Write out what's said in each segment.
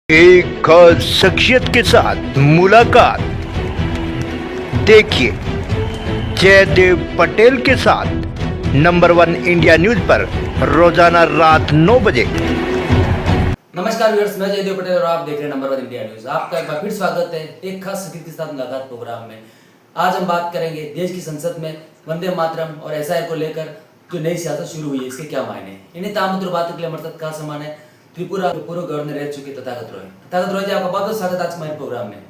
एक खास शख्सियत के साथ मुलाकात। देखिए जयदेव पटेल के साथ नंबर 1 इंडिया न्यूज पर रोजाना रात 9 बजे। नमस्कार व्यूअर्स, मैं जयदेव पटेल और आप देख रहे हैं नंबर 1 इंडिया न्यूज। आपका एक बार फिर स्वागत है एक खास शख्सियत के साथ मुलाकात प्रोग्राम में। आज हम बात करेंगे देश की संसद में वंदे मातरम और एसआईआर को लेकर जो नई सियासत शुरू हुई है, इसके क्या मायने हैं। इन्हीं तामुद्र बातों के लिए हमारे साथ खास समान है त्रिपुरा के पूर्व गवर्नर रह चुके तथागत रॉय। तथागत रॉय जी, आपका बहुत बहुत स्वागत आज हमारे प्रोग्राम में।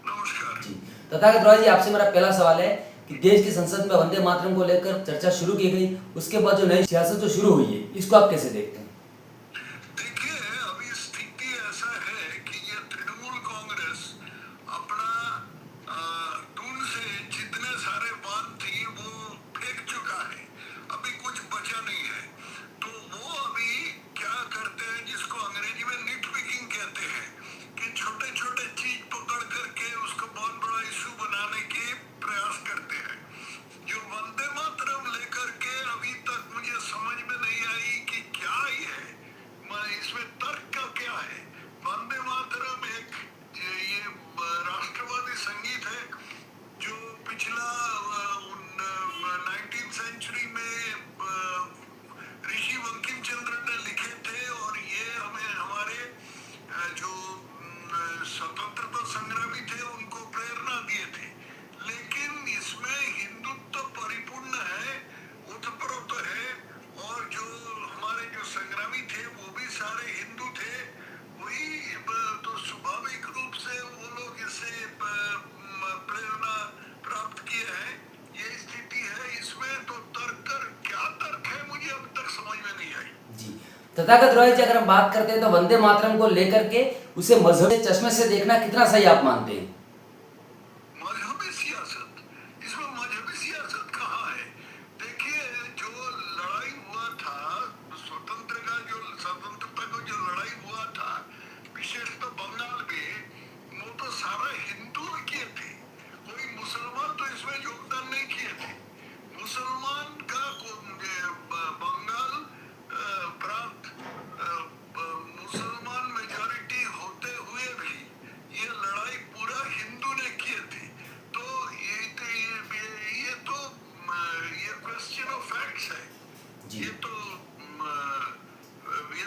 नमस्कार जी तथागत रॉय जी, आपसे मेरा पहला सवाल है कि देश की संसद में वंदे मातरम को लेकर चर्चा शुरू की गई, उसके बाद जो नई सियासत जो शुरू हुई है, इसको आप कैसे देखते हैं? देखिए, अभी स्थिति ऐसा है कि ये तृणमूल कांग्रेस अपना टून से जितने सारे बात थी वो फेंक चुका है। अभी कुछ बचा नहीं है, तो वो अभी क्या करते हैं जिसको अंग्रेजी में निट पिकिंग कहते हैं कि छोटे छोटे चीज पकड़ करके उसको बहुत बड़ा इशू बनाने के प्रयास करते हैं। जो वंदे मातरम लेकर के अभी तक मुझे समझ में नहीं आई कि क्या ही है, इसमें तर्क का क्या है। वंदे मातरम एक ये राष्ट्रवादी संगीत है जो पिछला 19th सेंचुरी में ऋषि बंकिम चंद्र ने लिखे थे और ये हमें हमारे जो स्वतंत्रता संग्रामी थे उनको प्रेरणा दिए थे। लेकिन इसमें हिंदुत्व परिपूर्ण है, उत्प्रोत है, और जो हमारे जो संग्रामी थे वो भी सारे हिंदू थे। वही तो स्वाभाविक रूप से वो लोग इससे प्रेरणा प्राप्त किए हैं। ये स्थिति है, इसमें तो क्या तर्क है मुझे अब तक समझ में नहीं आई। जी तथागत रॉय जी, अगर हम बात करते हैं तो वंदे मातरम को लेकर के उसे मजहब के चश्मे से देखना कितना सही आप मानते हैं? मजहबी सियासत, इसमें मजहबी सियासत कहाँ है? देखिए, जो लड़ाई हुआ था स्वतंत्रता को जो लड़ाई हुआ था, विशेषतः बंगाल में, वो तो सारा हिंदू किए थे। कोई मुसलमान तो इसमें योगदान नहीं किए थे। मुसलमान का बंगाल प्रांत मुसलमान मेजॉरिटी होते हुए भी ये लड़ाई पूरा हिंदू ने किए थे। तो ये क्वेश्चन ऑफ फैक्ट्स है। ये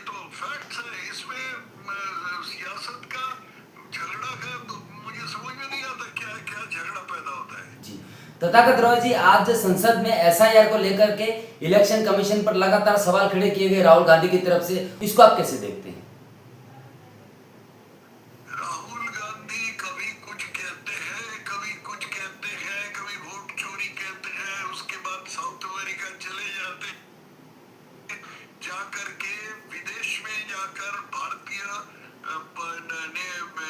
तो फैक्ट्स है। इसमें सियासत का झगड़ा का मुझे समझ में नहीं आता क्या क्या झगड़ा पैदा होता है। जी तथागत रॉय जी, आज संसद में एसआईआर को लेकर के इलेक्शन कमीशन पर लगातार सवाल खड़े किए गए राहुल गांधी की तरफ से, इसको आप कैसे देखते हैं? राहुल गांधी कभी कुछ कहते हैं, कभी कुछ कहते हैं, कभी वोट चोरी कहते हैं, उसके बाद साउथ अमेरिका चले जाते, जाकर के विदेश में जाकर भारतीय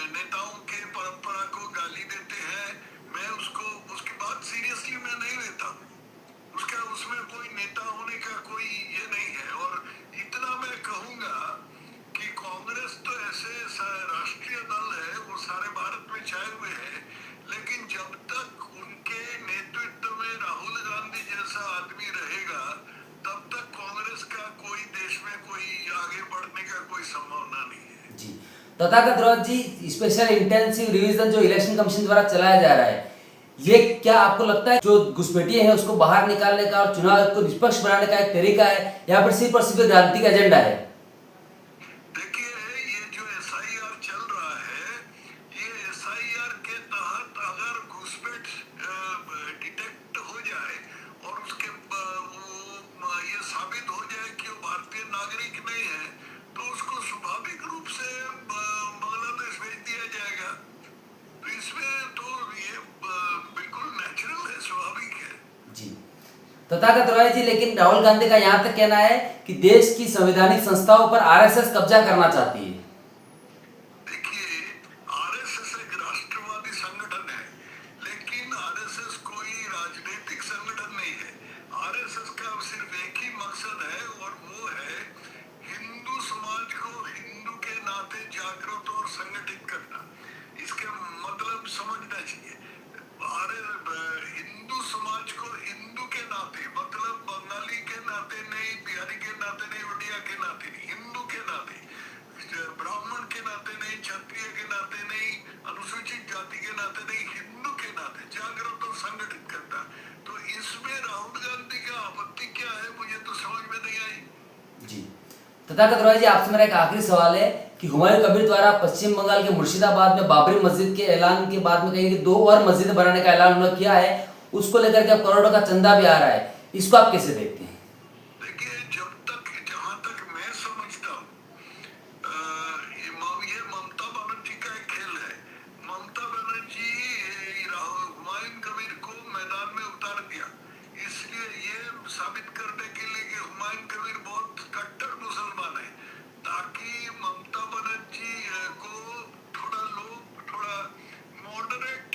नेताओं के परंपरा को गाली देते हैं। मैं उसकी बात सीरियसली मैं नहीं लेता हूँ। उसमें कोई नेता होने का कोई ये नहीं है। और इतना मैं कहूँगा कि कांग्रेस तो ऐसे राष्ट्रीय दल है, वो सारे भारत में छाए हुए हैं, लेकिन जब तक उनके नेतृत्व में राहुल गांधी जैसा आदमी रहेगा तब तक कांग्रेस का कोई देश में कोई आगे बढ़ने का कोई संभावना नहीं है। जी तथागत रॉय जी, स्पेशल इंटेंसिव रिवीजन जो इलेक्शन कमीशन द्वारा चलाया जा रहा है, ये क्या आपको लगता है जो घुसपैठिए हैं उसको बाहर निकालने का और चुनाव को निष्पक्ष बनाने का एक तरीका है, या फिर सिर्फ और सिर्फ क्रांति का एजेंडा है? देखिए, ये जो एसआईआर चल रहा है, ये एसआईआर के तहत अगर घुसपैठ डिटेक्ट हो जाए और उसके ये साबित हो जाए कि वो भारतीय नागरिक नहीं है, तो उसको स्वाभाविक रूप से बांग्लादेश भेज दिया जाएगा। तो इसमें तो ये बिल्कुल नेचुरल है, स्वाभाविक है। जी तथागत रॉय जी, लेकिन राहुल गांधी का यहाँ तक कहना है कि देश की संवैधानिक संस्थाओं पर आरएसएस कब्जा करना चाहती है। देखिए, आरएसएस एक राष्ट्रवादी संगठन है, लेकिन आरएसएस कोई राजनीतिक संगठन नहीं है। आरएसएस का सिर्फ एक ही मकसद है और वो है हिंदू समाज को हिंदू के नाते जागृत और संगठित करना। इसके मतलब समझना चाहिए। हिंदू समाज को हिंदू के नाते, मतलब बंगाली के नाते नहीं, बिहारी के नाते नहीं, उड़िया के नाते नहीं, हिंदू के नाते, ब्राह्मण के नाते तथागत रॉय जी, आपसे मेरा एक आखिरी सवाल है कि हुमायूं कबीर द्वारा पश्चिम बंगाल के मुर्शिदाबाद में बाबरी मस्जिद के ऐलान के बाद में कहीं कि 2 और मस्जिद बनाने का ऐलान उन्होंने किया है, उसको लेकर के अब करोड़ों का चंदा भी आ रहा है, इसको आप कैसे देखते हैं? देखिए, जहां तक मैं समझता हूँ, ये ममता बनर्जी का एक खेल है। ममता बनर्जी हुमायूं कबीर को मैदान में उतार दिया, इसलिए ये साबित करने के लिए कि हुमायूं कबीर बहुत कट्टर मुसलमान है, ताकि ममता बनर्जी को थोड़ा मॉडरेट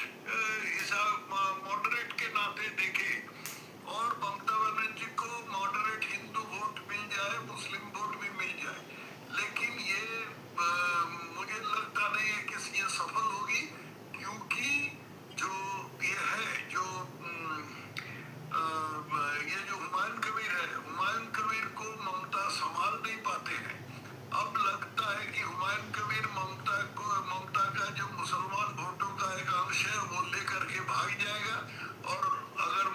मॉडरेट के नाते देखे और ममता बनर्जी को मॉडरेट हिंदू वोट मिल जाए, मुस्लिम वोट भी मिल जाए। लेकिन ये मुझे लगता नहीं है कि ये सफल होगी, क्योंकि जो ये है जो ये जो हुमायूं कबीर है, हुमायूं कबीर को ममता संभाल नहीं पाते हैं। अब लगता है कि हुमायूं कबीर ममता का जो मुसलमान वोटों का एक अंश है वो लेकर के भाग जाएगा, और अगर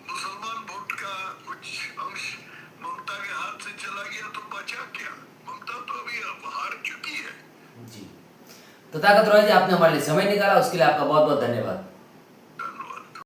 मुसलमान वोट का कुछ अंश ममता के हाथ से चला गया तो बचा क्या? ममता तो अभी हार चुकी है। जी, तथागत रॉय जी, आपने हमारे लिए समय निकाला, उसके लिए आपका बहुत बहुत धन्यवाद।